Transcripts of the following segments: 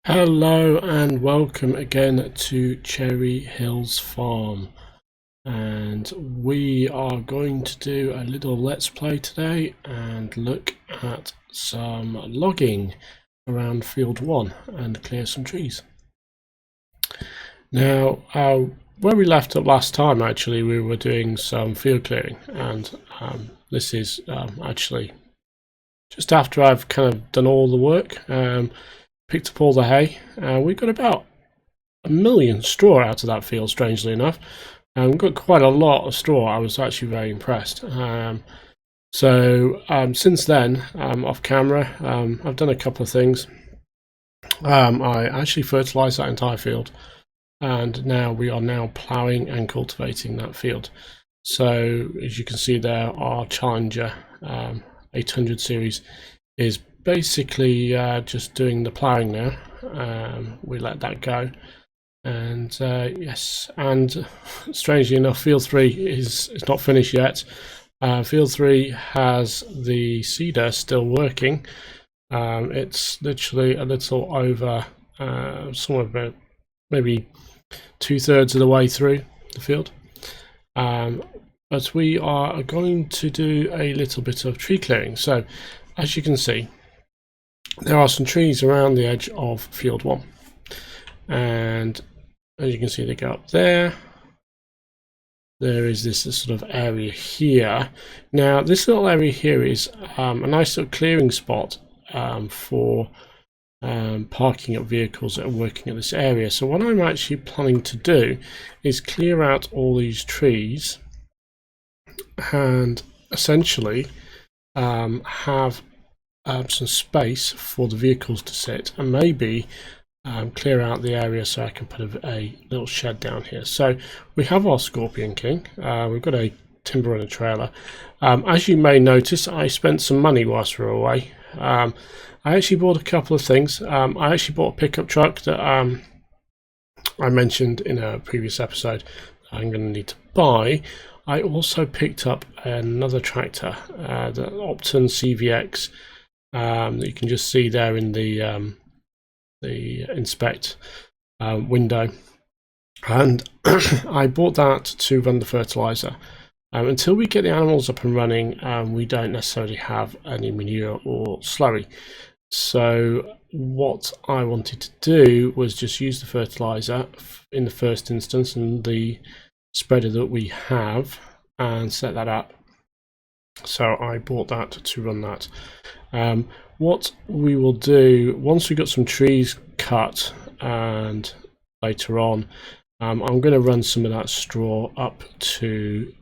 Hello and welcome again to Cherry Hills Farm, and we are going to do a little let's play today and look at some logging around field 1 and clear some trees. Now where we left up last time, actually we were doing some field clearing, and this is actually just after I've kind of done all the work. Picked up all the hay. We got about 1,000,000 straw out of that field, strangely enough. We got quite a lot of straw. I was actually very impressed. Since then, off camera, I've done a couple of things. I actually fertilised that entire field, and now we are now ploughing and cultivating that field. So as you can see there, our Challenger 800 series is basically just doing the ploughing now. We let that go, and yes, and strangely enough, field 3 is not finished yet. Field 3 has the seeder still working. It's literally a little over somewhere about maybe 2/3 of the way through the field, but we are going to do a little bit of tree clearing. So as you can see, there are some trees around the edge of field 1, and as you can see, they go up there. There is this sort of area here. Now this little area here is a nice little clearing spot for parking up vehicles that are working at this area. So what I'm actually planning to do is clear out all these trees and essentially have some space for the vehicles to sit, and maybe clear out the area so I can put a little shed down here. So we have our Scorpion King. We've got a timber runner trailer. As you may notice, I spent some money whilst we were away. I actually bought a couple of things. I actually bought a pickup truck that I mentioned in a previous episode that I'm going to need to buy. I also picked up another tractor, the Opton CVX, that you can just see there in the inspect window, and I bought that to run the fertilizer. Until we get the animals up and running, we don't necessarily have any manure or slurry. So what I wanted to do was just use the fertilizer in the first instance and the spreader that we have and set that up. So I bought that to run that. What we will do once we've got some trees cut, and later on, I'm going to run some of that straw up to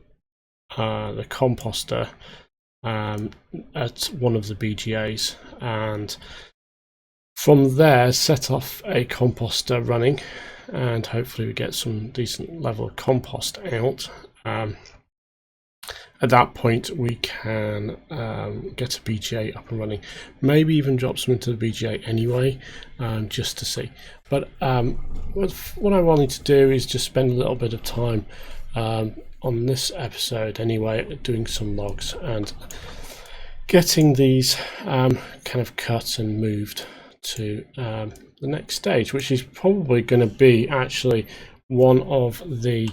the composter at one of the BGAs, and from there set off a composter running, and hopefully we get some decent level of compost out. At that point we can get a BGA up and running, maybe even drop some into the BGA anyway, just to see. But what I wanted to do is just spend a little bit of time on this episode anyway, doing some logs and getting these kind of cut and moved to the next stage, which is probably going to be actually one of the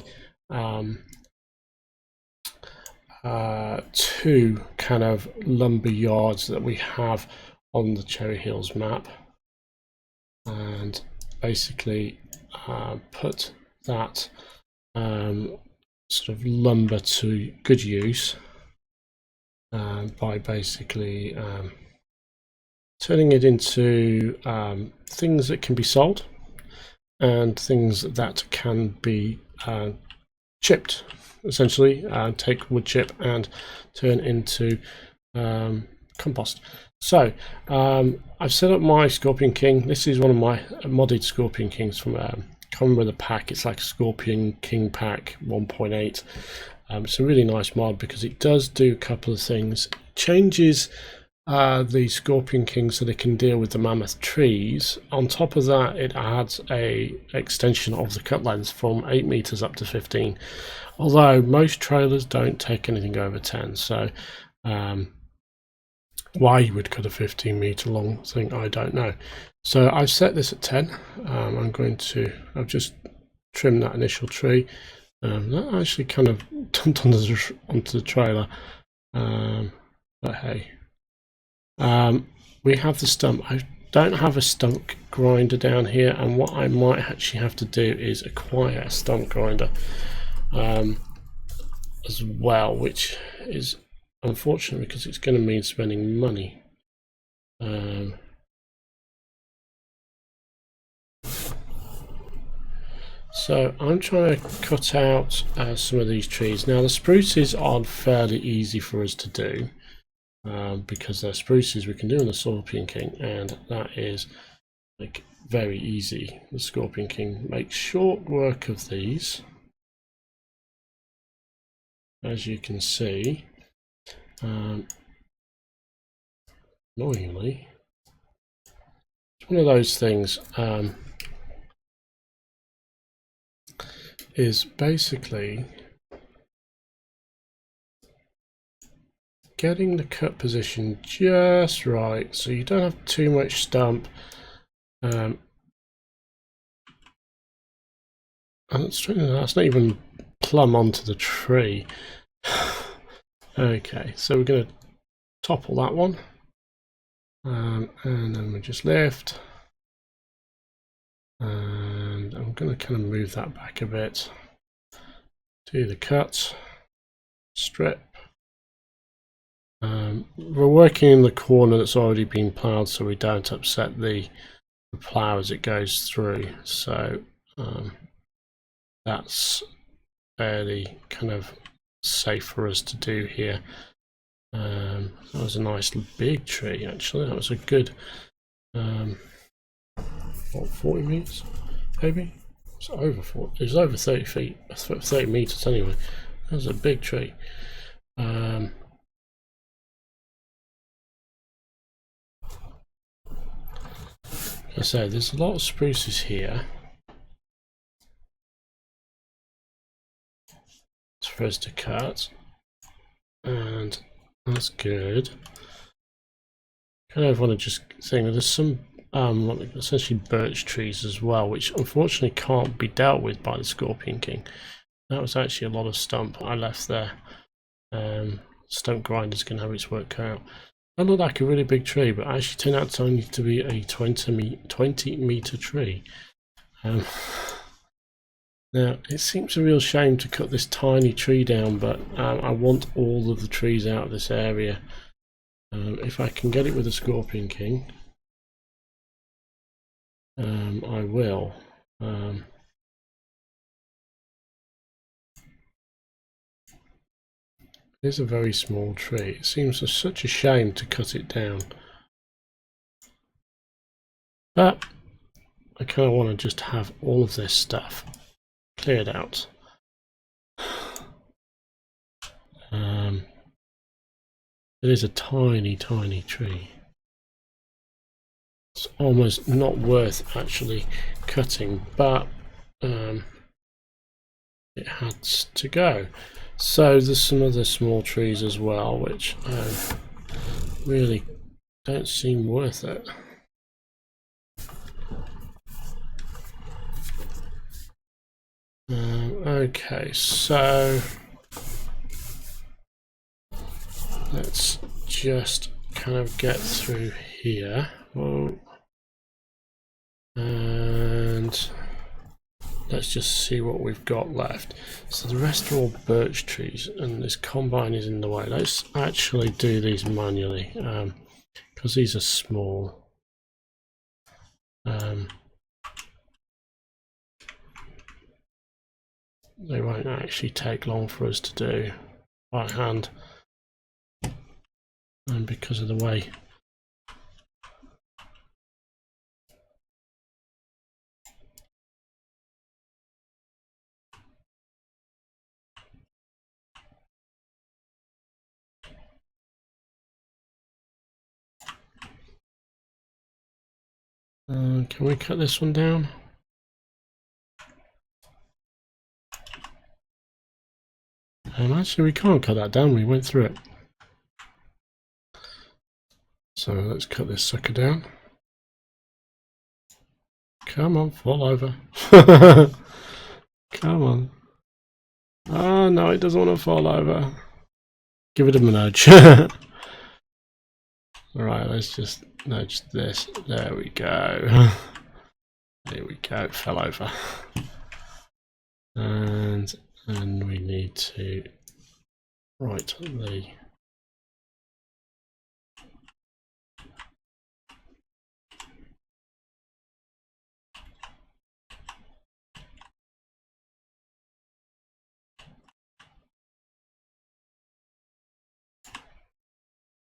two kind of lumber yards that we have on the Cherry Hills map, and basically put that sort of lumber to good use by basically turning it into things that can be sold and things that can be chipped. Essentially, take wood chip and turn into compost. So I've set up my Scorpion King. This is one of my modded Scorpion Kings from I can't remember the pack. It's like Scorpion King pack 1.8. It's a really nice mod because it does do a couple of things. It changes the Scorpion King so they can deal with the mammoth trees. On top of that, it adds a extension of the cut length from 8 meters up to 15, although most trailers don't take anything over 10. So why you would cut a 15 meter long thing, I don't know. So I've set this at 10. I've just trimmed that initial tree. That actually kind of dumped onto the trailer. But hey. We have the stump. I don't have a stump grinder down here, and what I might actually have to do is acquire a stump grinder as well, which is unfortunate because it's going to mean spending money. So I'm trying to cut out some of these trees. Now the spruces are fairly easy for us to do because they're spruces we can do in the Scorpion King, and that is like very easy. The Scorpion King makes short work of these, as you can see. Annoyingly, it's one of those things. Is basically getting the cut position just right so you don't have too much stump. And that's not even plumb onto the tree. Okay, so we're going to topple that one, and then we just lift, and I'm going to kind of move that back a bit, do the cut, strip. We're working in the corner that's already been ploughed so we don't upset the plough as it goes through, so that's fairly kind of safe for us to do here. That was a nice big tree actually. That was a good what, 40 meters maybe? It's over 40. It was over 30 feet, 30 meters anyway. That was a big tree. I say there's a lot of spruces here. It's for us to cut, and that's good. Kind of want to just think that there's some essentially birch trees as well, which unfortunately can't be dealt with by the Scorpion King. That was actually a lot of stump I left there. Stump grinders can have its work cut out. That looked like a really big tree, but actually turned out to only to be a 20 meter tree. Now it seems a real shame to cut this tiny tree down, but I want all of the trees out of this area. If I can get it with a Scorpion King, I will. It is a very small tree. It seems such a shame to cut it down. But I kind of want to just have all of this stuff cleared out. It is a tiny tree. It's almost not worth actually cutting, but it has to go. So there's some other small trees as well, which really don't seem worth it. Okay, so let's just kind of get through here. Whoa. And let's just see what we've got left. So the rest are all birch trees, and this combine is in the way. Let's actually do these manually because these are small. They won't actually take long for us to do by hand, and because of the way can we cut this one down? Actually we can't cut that down, we went through it. So let's cut this sucker down. Come on, fall over. Come on. Oh no, it doesn't want to fall over. Give it a nudge. Alright, let's just nudge this. There we go. There we go, it fell over. And we need to write the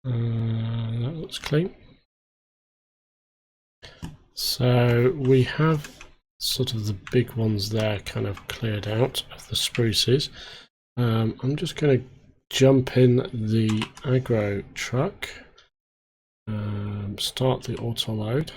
that looks clean. So we have sort of the big ones there kind of cleared out of the spruces. I'm just going to jump in the agro truck, start the auto load.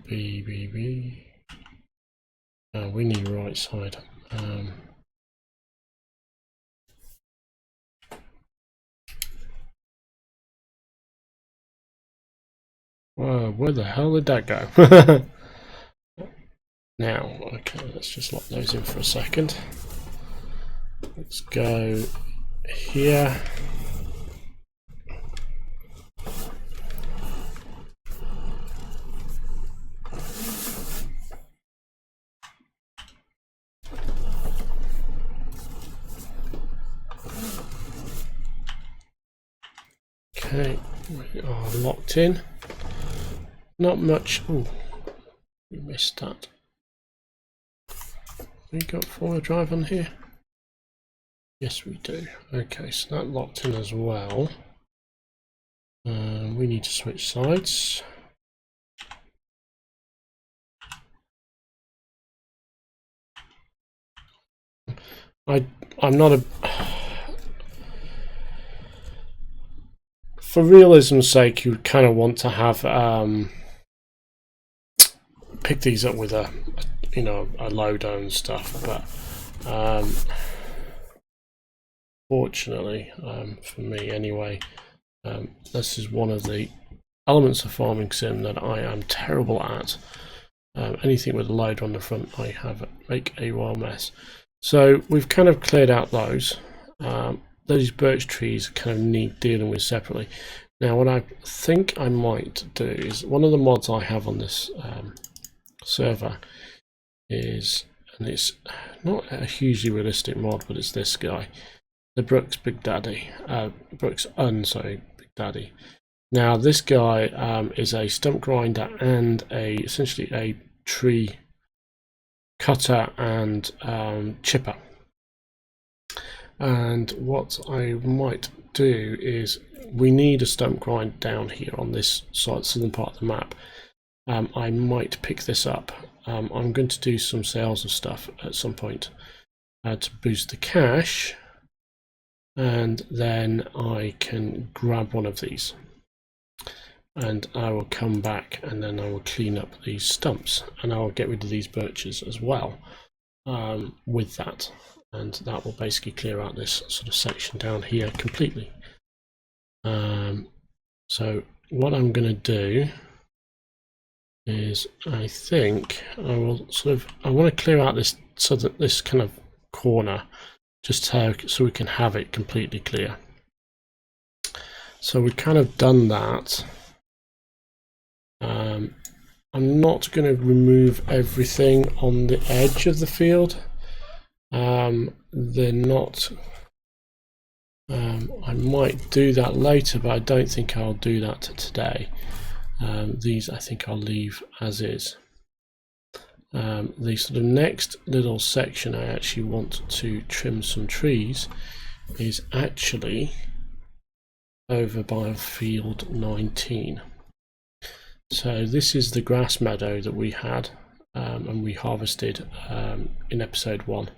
B. We need right side. Whoa, where the hell did that go? Now, okay, let's just lock those in for a second. Let's go here. Okay, we are locked in. Not much. Oh, we missed that. We got 4-wheel drive on here? Yes, we do. Okay, so that locked in as well. We need to switch sides. I'm not a. For realism's sake, you would kind of want to have pick these up with a loader and stuff, but fortunately, for me anyway, this is one of the elements of farming sim that I am terrible at. Anything with a loader on the front, I make a wild mess. So we've kind of cleared out those. Those birch trees kind of need dealing with separately. Now what I think I might do is, one of the mods I have on this server is, and it's not a hugely realistic mod, but it's this guy, the Brooks Big Daddy, Big Daddy. Now this guy is a stump grinder and essentially a tree cutter and chipper. And what I might do is, we need a stump grind down here on this southern part of the map. I might pick this up. I'm going to do some sales of stuff at some point to boost the cash, and then I can grab one of these and I will come back and then I will clean up these stumps and I will get rid of these birches as well with that. And that will basically clear out this sort of section down here completely. So what I'm going to do is, I think I will I want to clear out this this kind of corner, just so we can have it completely clear. So we've kind of done that. I'm not going to remove everything on the edge of the field. They're not. I might do that later, but I don't think I'll do that today. These I think I'll leave as is. The sort of next little section I actually want to trim some trees is actually over by field 19. So this is the grass meadow that we had and we harvested in episode 1.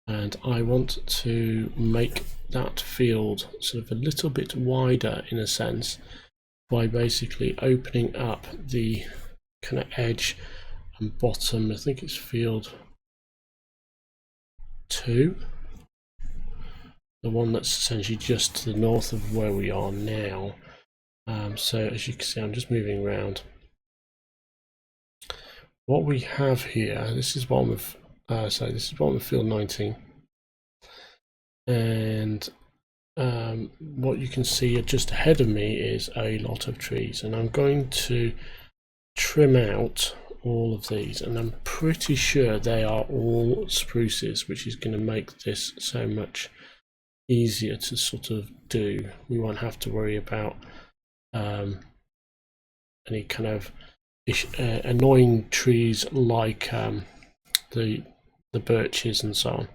And I want to make that field sort of a little bit wider in a sense by basically opening up the kind of edge and bottom, I think it's field 2, the one that's essentially just to the north of where we are now. So as you can see, I'm just moving around. What we have here, this is bottom of this is bottom of field 19, and what you can see just ahead of me is a lot of trees, and I'm going to trim out all of these, and I'm pretty sure they are all spruces, which is going to make this so much easier to sort of do. We won't have to worry about any kind of annoying trees like the birches and so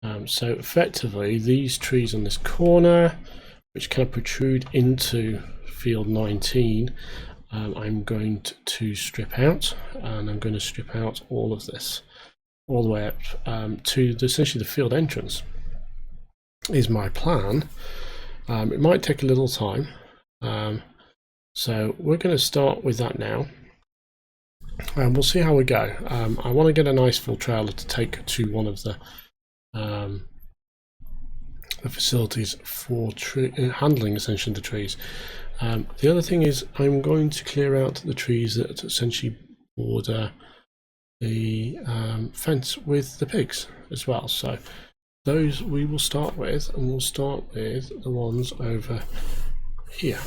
on. So effectively, these trees on this corner, which kind of protrude into field 19, I'm going to strip out, and I'm going to strip out all of this, all the way up to essentially the field entrance is my plan. It might take a little time, so we're going to start with that now, and we'll see how we go. I want to get a nice full trailer to take to one of the facilities for handling essentially the trees. The other thing is I'm going to clear out the trees that essentially border the fence with the pigs as well. So those we will start with, and we'll start with the ones over here.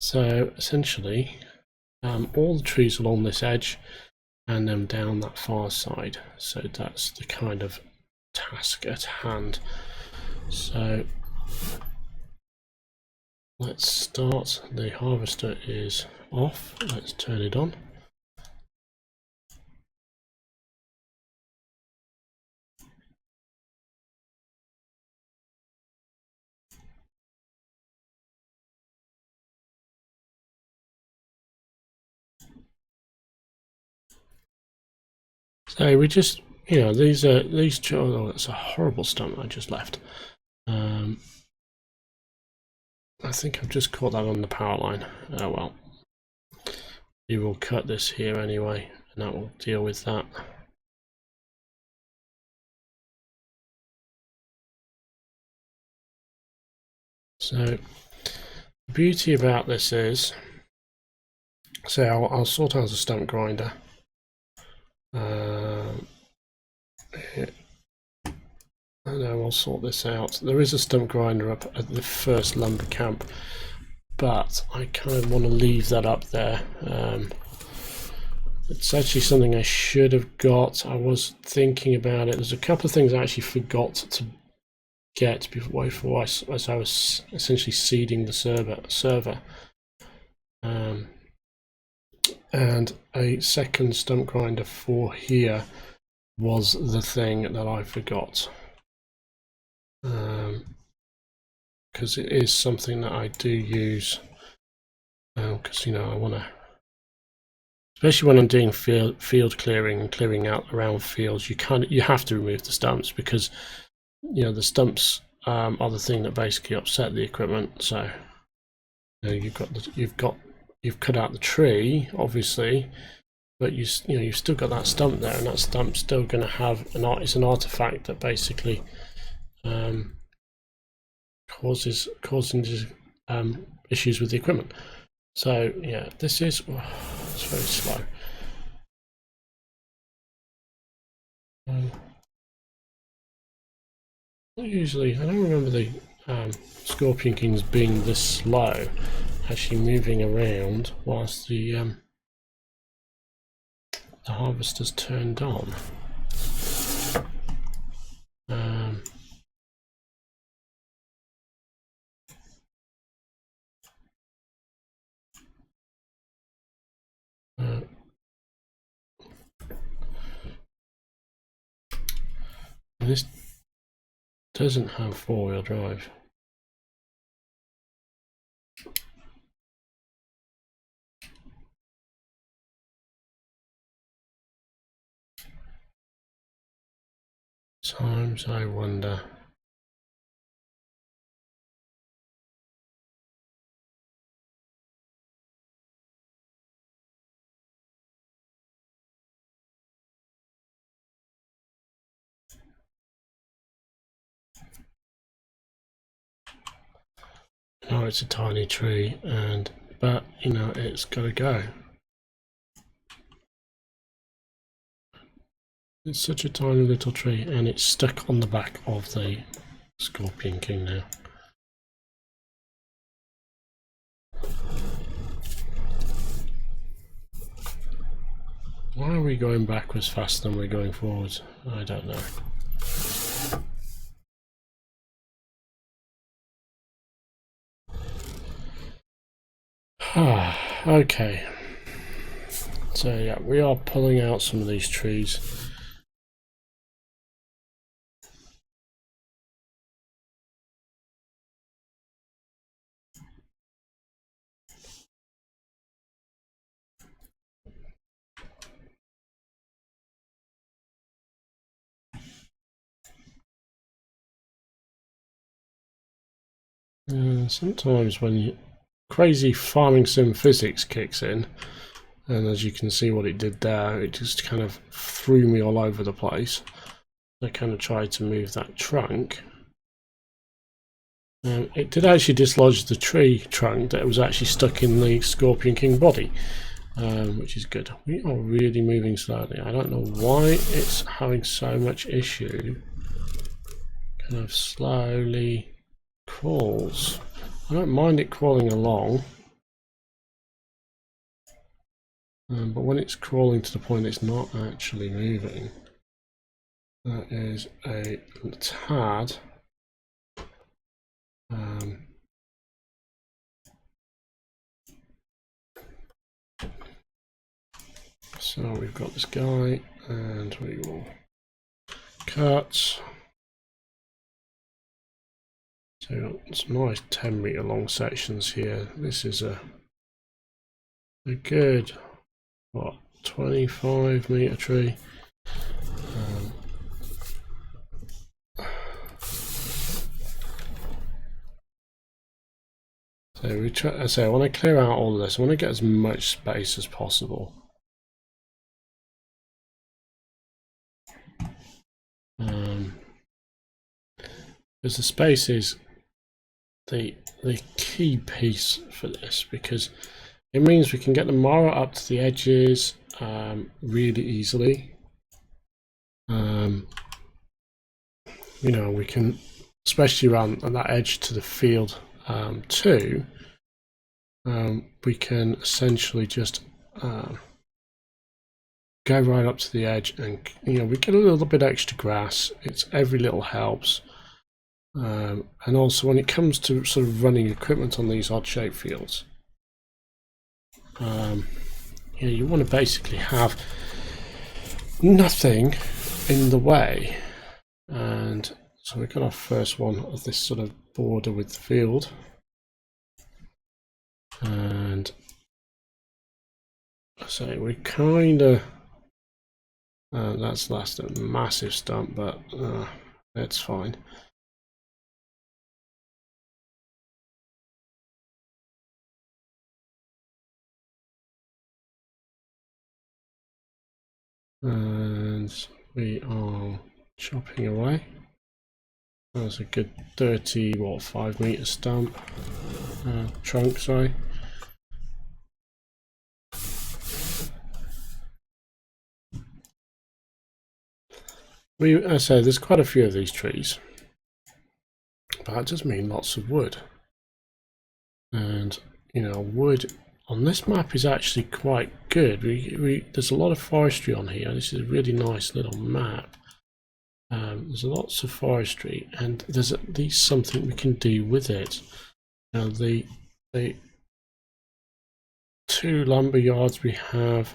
So essentially all the trees along this edge and then down that far side. So that's the kind of task at hand. So let's start. The harvester is off. Let's turn it on. So we just, these oh, that's a horrible stump I just left. I think I've just caught that on the power line. Oh well. We will cut this here anyway, and that will deal with that. So the beauty about this is, I'll sort out a stump grinder. I know I'll sort this out. There is a stump grinder up at the first lumber camp, but I kind of want to leave that up there. It's actually something I should have got. I was thinking about it. There's a couple of things I actually forgot to get before as I was essentially seeding the server. And a second stump grinder for here was the thing that I forgot. Because it is something that I do use, because I want to, especially when I'm doing field clearing and clearing out around fields, you have to remove the stumps, because the stumps are the thing that basically upset the equipment. So you've cut out the tree, obviously, but you've still got that stump there, and that stump's still going to have it's an artifact that basically causing issues with the equipment. So yeah, this is it's very slow. Usually, I don't remember the Scorpion Kings being this slow, actually moving around whilst the harvester's turned on. This doesn't have four-wheel drive. Sometimes I wonder. Oh, it's a tiny tree, but you know, it's got to go. It's such a tiny little tree, and it's stuck on the back of the Scorpion King now. Why are we going backwards faster than we're going forwards? I don't know. Okay. So yeah, we are pulling out some of these trees. Sometimes when crazy farming sim physics kicks in, and as you can see what it did there, it just kind of threw me all over the place. I kind of tried to move that trunk. It did actually dislodge the tree trunk that was actually stuck in the Scorpion King body, which is good. We are really moving slowly. I don't know why it's having so much issue. Kind of slowly crawls. I don't mind it crawling along, but when it's crawling to the point it's not actually moving, that is a tad. So we've got this guy, and we will cut. So it's nice 10-meter long sections here. This is a good, what, 25-meter tree. So we try. So I want to clear out all of this. I want to get as much space as possible. Because the space is the key piece for this, because it means we can get the mower up to the edges really easily. You know, we can, especially around that edge to the field too. We can essentially just go right up to the edge, and you know, we get a little bit extra grass. It's every little helps. And also when it comes to sort of running equipment on these odd-shaped fields, you know, you want to basically have nothing in the way. And so we've got our first one of this sort of border with the field, and so we kind of that's a massive stump, but that's fine. And we are chopping away. That's a good 5-meter stump, trunk, sorry. I say there's quite a few of these trees, but that does mean lots of wood. And you know, wood on this map is actually quite good. There's a lot of forestry on here. This is a really nice little map. There's lots of forestry, and there's at least something we can do with it. Now the 2 lumber yards we have,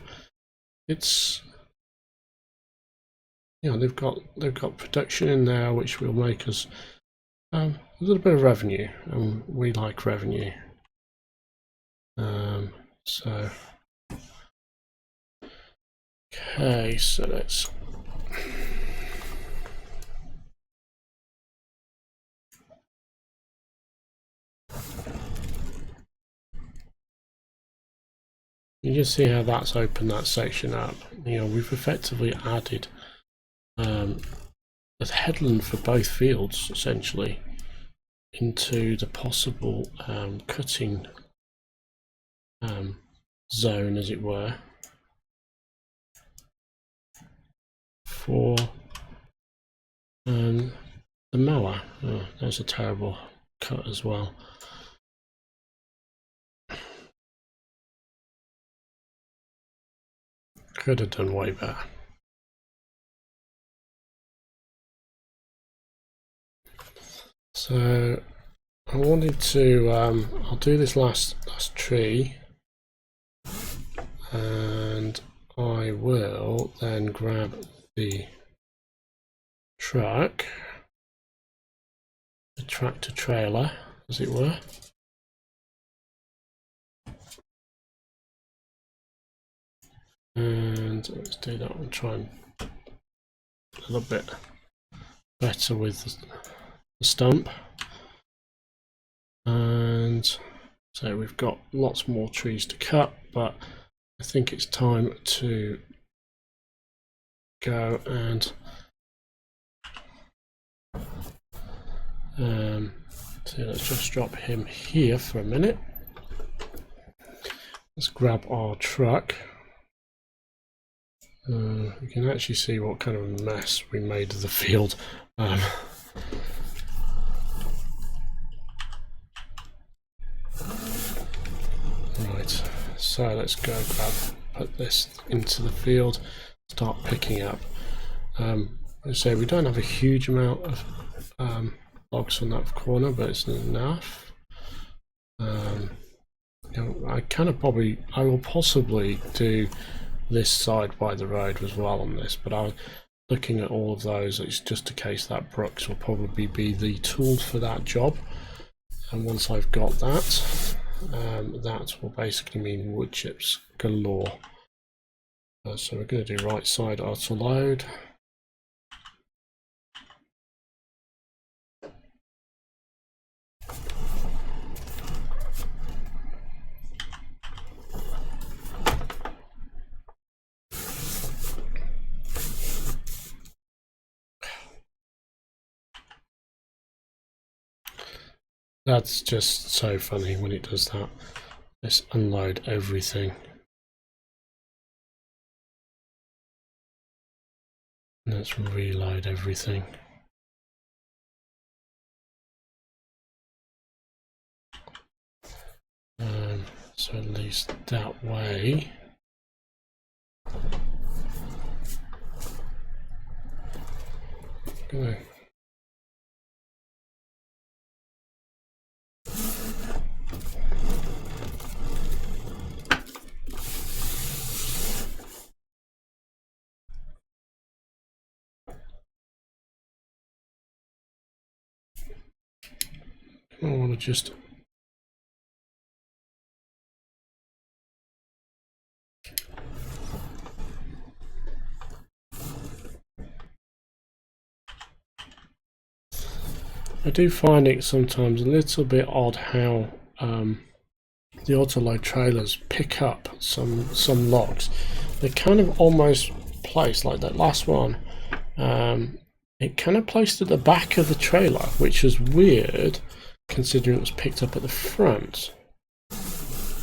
it's, you know, they've got production in there which will make us a little bit of revenue, and we like revenue. So okay, so let's you just see how that's opened that section up. You know, we've effectively added a headland for both fields essentially. into the possible cutting zone, as it were, for the mower. Oh, that's a terrible cut as well. Could have done way better. So I wanted to I'll do this last tree, and I will then grab the truck, the tractor trailer, as it were, and let's do that one. Try and a little bit better with the stump. And so we've got lots more trees to cut, but I think it's time to go and so let's just drop him here for a minute. Let's grab our truck. You can actually see what kind of a mess we made of the field. Right, so let's go put this into the field, start picking up. So we don't have a huge amount of logs on that corner, but it's enough. You know, I will possibly do this side by the road as well on this, but I'm looking at all of those. It's just a case that Brooks will probably be the tool for that job, and once I've got that, that will basically mean wood chips galore. So we're going to do right side auto load. That's just so funny when it does that. Let's unload everything. Let's reload everything. So at least that way. Go. I want to just I do find it sometimes a little bit odd how the auto-load trailers pick up some logs. They're kind of almost placed like that last one. It kind of placed at the back of the trailer, which is weird considering it was picked up at the front.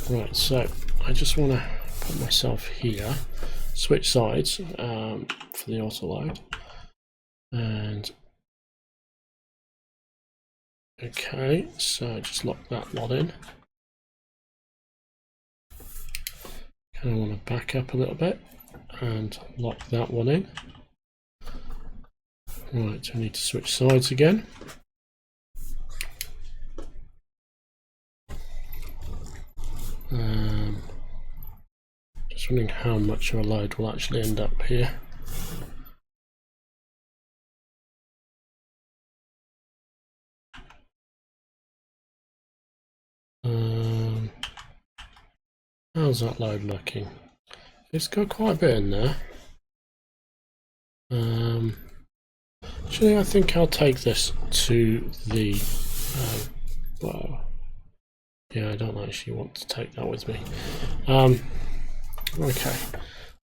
Right, so I just want to put myself here, switch sides for the auto-load, and okay, so just lock that lot in. Kind of want to back up a little bit and lock that one in. Right, so we need to switch sides again. Just wondering how much of a load will actually end up here. How's that load looking? It's got quite a bit in there. Actually, I think I'll take this to the well, yeah, I don't actually want to take that with me. Okay,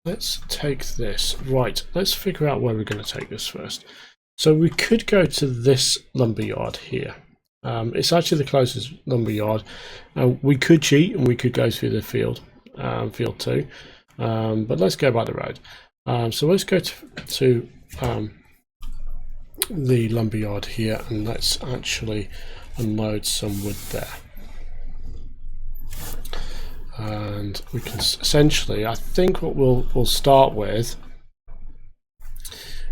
let's take this. Right, let's figure out where we're going to take this first. So we could go to this lumberyard here, It's actually the closest lumberyard. We could cheat and we could go through the field 2, but let's go by the road. So let's go to the lumberyard here, and let's actually unload some wood there. And we can essentially, I think what we'll start with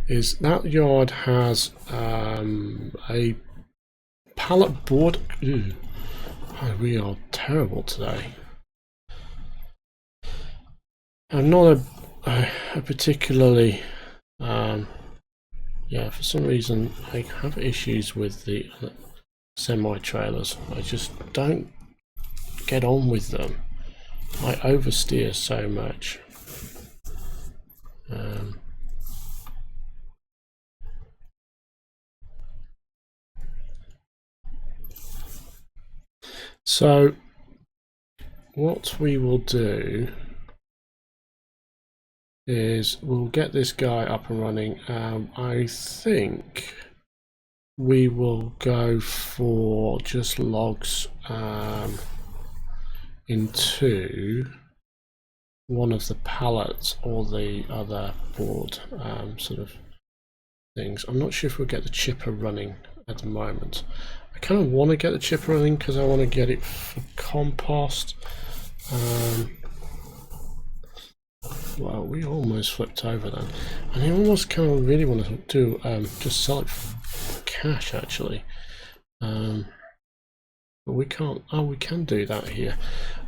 is that yard has a pallet board. Ooh, we are terrible today. I'm not a particularly yeah, for some reason I have issues with the semi-trailers. I just don't get on with them. I oversteer so much. So what we will do is we'll get this guy up and running. I think we will go for just logs into one of the pallets or the other board sort of things. I'm not sure if we'll get the chipper running at the moment. I kind of want to get the chipper running because I want to get it for compost. Well, we almost flipped over then, and I almost kind of really want to do just sell it for cash actually, but we can't. Oh, we can do that here,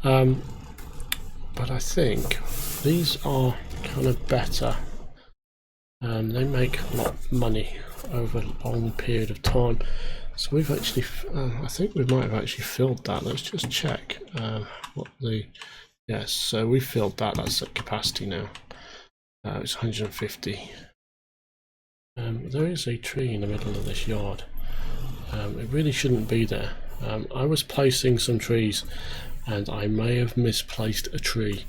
but I think these are kind of better. They make a lot of money over a long period of time. So we've actually, I think we might have actually filled that. Let's just check what the. Yes, so we filled that. That's at capacity now. It's 150. There is a tree in the middle of this yard. It really shouldn't be there. I was placing some trees and I may have misplaced a tree.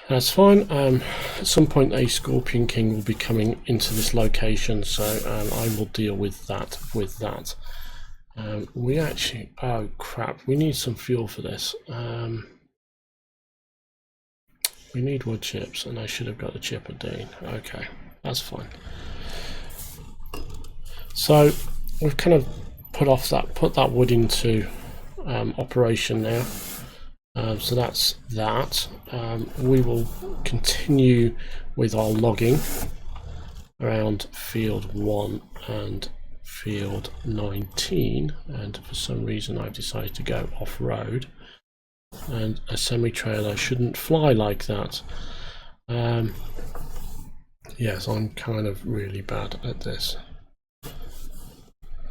That's fine. At some point a Scorpion King will be coming into this location, so I will deal with that we actually, oh crap, we need some fuel for this. We need wood chips, and I should have got the chipper doing. Okay, that's fine. So we've kind of put that wood into operation now. So that's that. We will continue with our logging around field 1 and field 19, and for some reason I've decided to go off-road, and a semi-trailer shouldn't fly like that. Yes, I'm kind of really bad at this.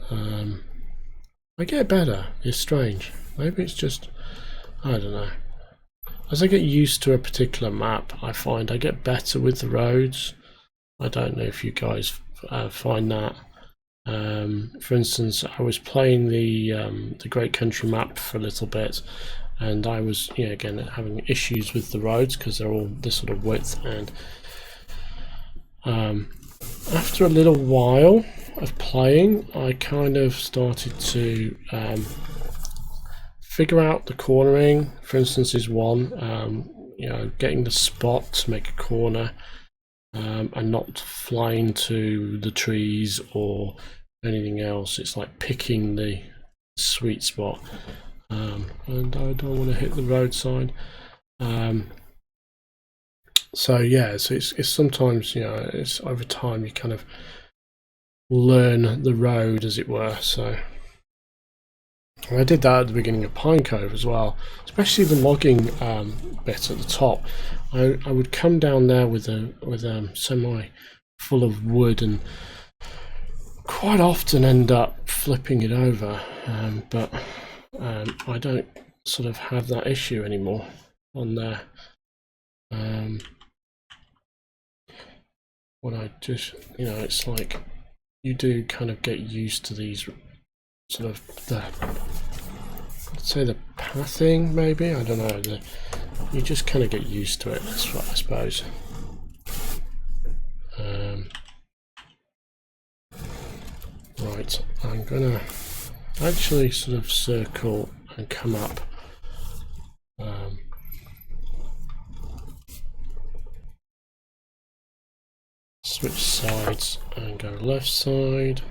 I get better. It's strange. Maybe it's just, I don't know. As I get used to a particular map, I find I get better with the roads. I don't know if you guys find that. For instance, I was playing the Great Country map for a little bit, and I was, again, having issues with the roads because they're all this sort of width. And after a little while of playing, I kind of started to figure out the cornering. For instance, is one, getting the spot to make a corner, and not flying to the trees or anything else. It's like picking the sweet spot, and I don't want to hit the road sign. So yeah, so it's sometimes, it's over time you kind of learn the road, as it were. So I did that at the beginning of Pine Cove as well, especially the logging bit at the top. I would come down there with a semi full of wood and quite often end up flipping it over, but I don't sort of have that issue anymore on there. What I just, it's like you do kind of get used to these sort of let's say the pathing, maybe, I don't know, you just kind of get used to it, that's what I suppose. Right, I'm gonna actually sort of circle and come up. Switch sides and go left side.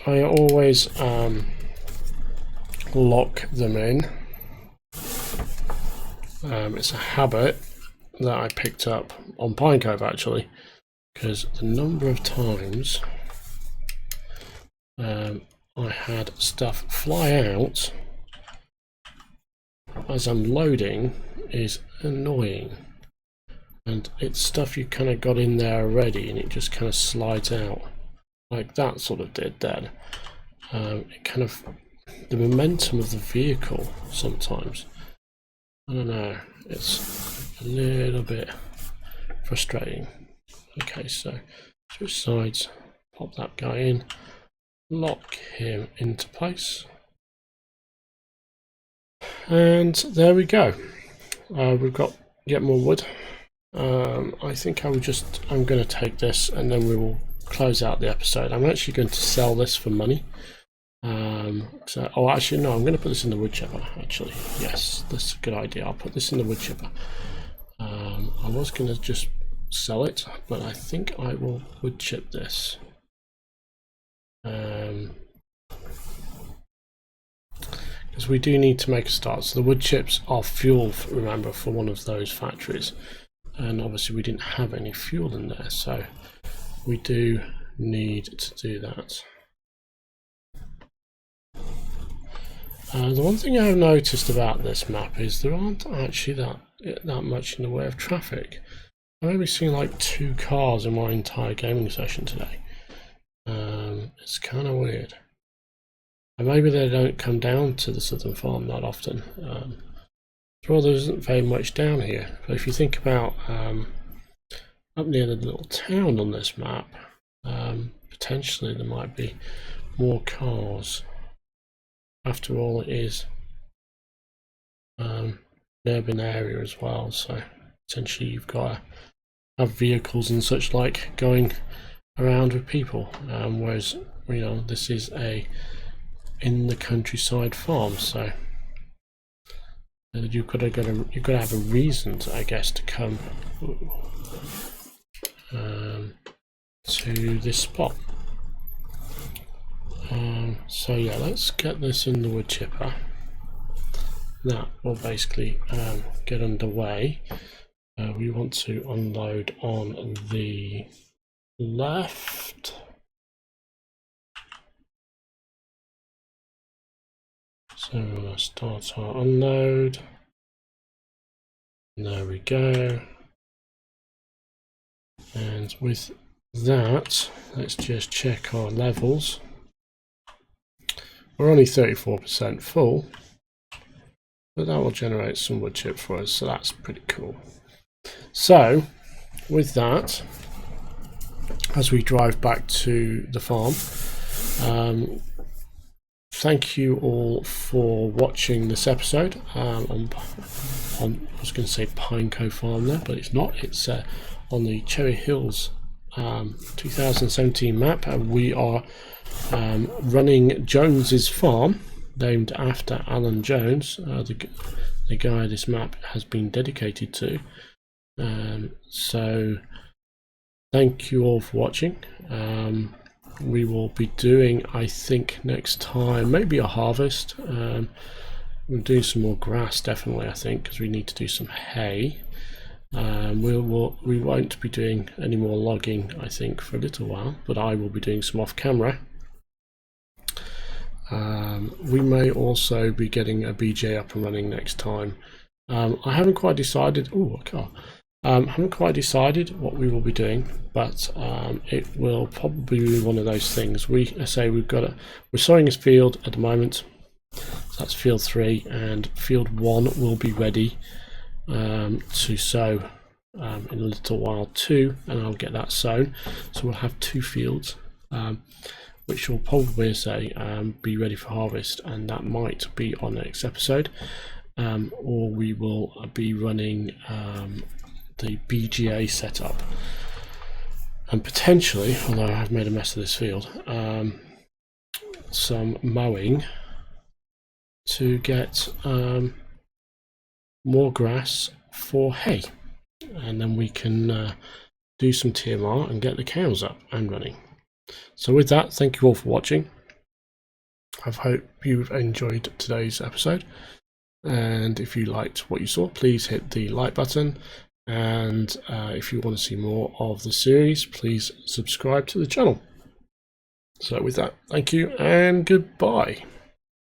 I always lock them in. It's a habit that I picked up on Pine Cove actually, because the number of times I had stuff fly out as I'm loading is annoying, and it's stuff you kind of got in there already and it just kind of slides out like that sort of did then. It kind of, the momentum of the vehicle sometimes, I don't know, it's a little bit frustrating. Okay, so switch sides, pop that guy in, lock him into place, and there we go. We've got get more wood. I think I'm going to take this and then we will close out the episode. I'm actually going to sell this for money. Actually no, I'm going to put this in the wood chipper. Actually, yes, that's a good idea. I'll put this in the wood chipper. I was going to just sell it, but I think I will wood chip this. Because we do need to make a start. So the wood chips are fuel, remember, for one of those factories, and obviously we didn't have any fuel in there, so we do need to do that. The one thing I've noticed about this map is there aren't actually that much in the way of traffic. I've only seen like 2 cars in my entire gaming session today. It's kind of weird. And maybe they don't come down to the southern farm that often. Well, there isn't very much down here. But if you think about up near the little town on this map, potentially there might be more cars. After all, it is an urban area as well, so potentially you've got to have vehicles and such like going around with people, whereas this is a in the countryside farm, so you've got to have a reason to, I guess, to come to this spot. So yeah, let's get this in the wood chipper. That will basically get underway. We want to unload on the left. So we're going to start our unload. There we go. And with that, let's just check our levels. We're only 34% full, but that will generate some wood chip for us, so that's pretty cool. So with that, as we drive back to the farm, thank you all for watching this episode on I was going to say Pine Cove Farm there, but it's not. It's on the Cherry Hills 2017 map, and we are running Jones's farm, named after Alan Jones, the guy this map has been dedicated to. So thank you all for watching. We will be doing, I think, next time maybe a harvest. We'll do some more grass, definitely, I think, because we need to do some hay. We won't be doing any more logging, I think, for a little while, but I will be doing some off camera. We may also be getting a BJ up and running next time. I haven't quite decided. Oh, a car. Haven't quite decided what we will be doing, but it will probably be one of those things. We're sowing this field at the moment. So that's field 3, and field 1 will be ready to sow in a little while too, and I'll get that sown. So we'll have 2 fields. which will probably say be ready for harvest, and that might be on the next episode, or we will be running the BGA setup, and potentially, although I have made a mess of this field, some mowing to get more grass for hay, and then we can do some TMR and get the cows up and running. So with that, thank you all for watching. I hope you've enjoyed today's episode, and if you liked what you saw, please hit the like button, and if you want to see more of the series, please subscribe to the channel. So with that, thank you and goodbye.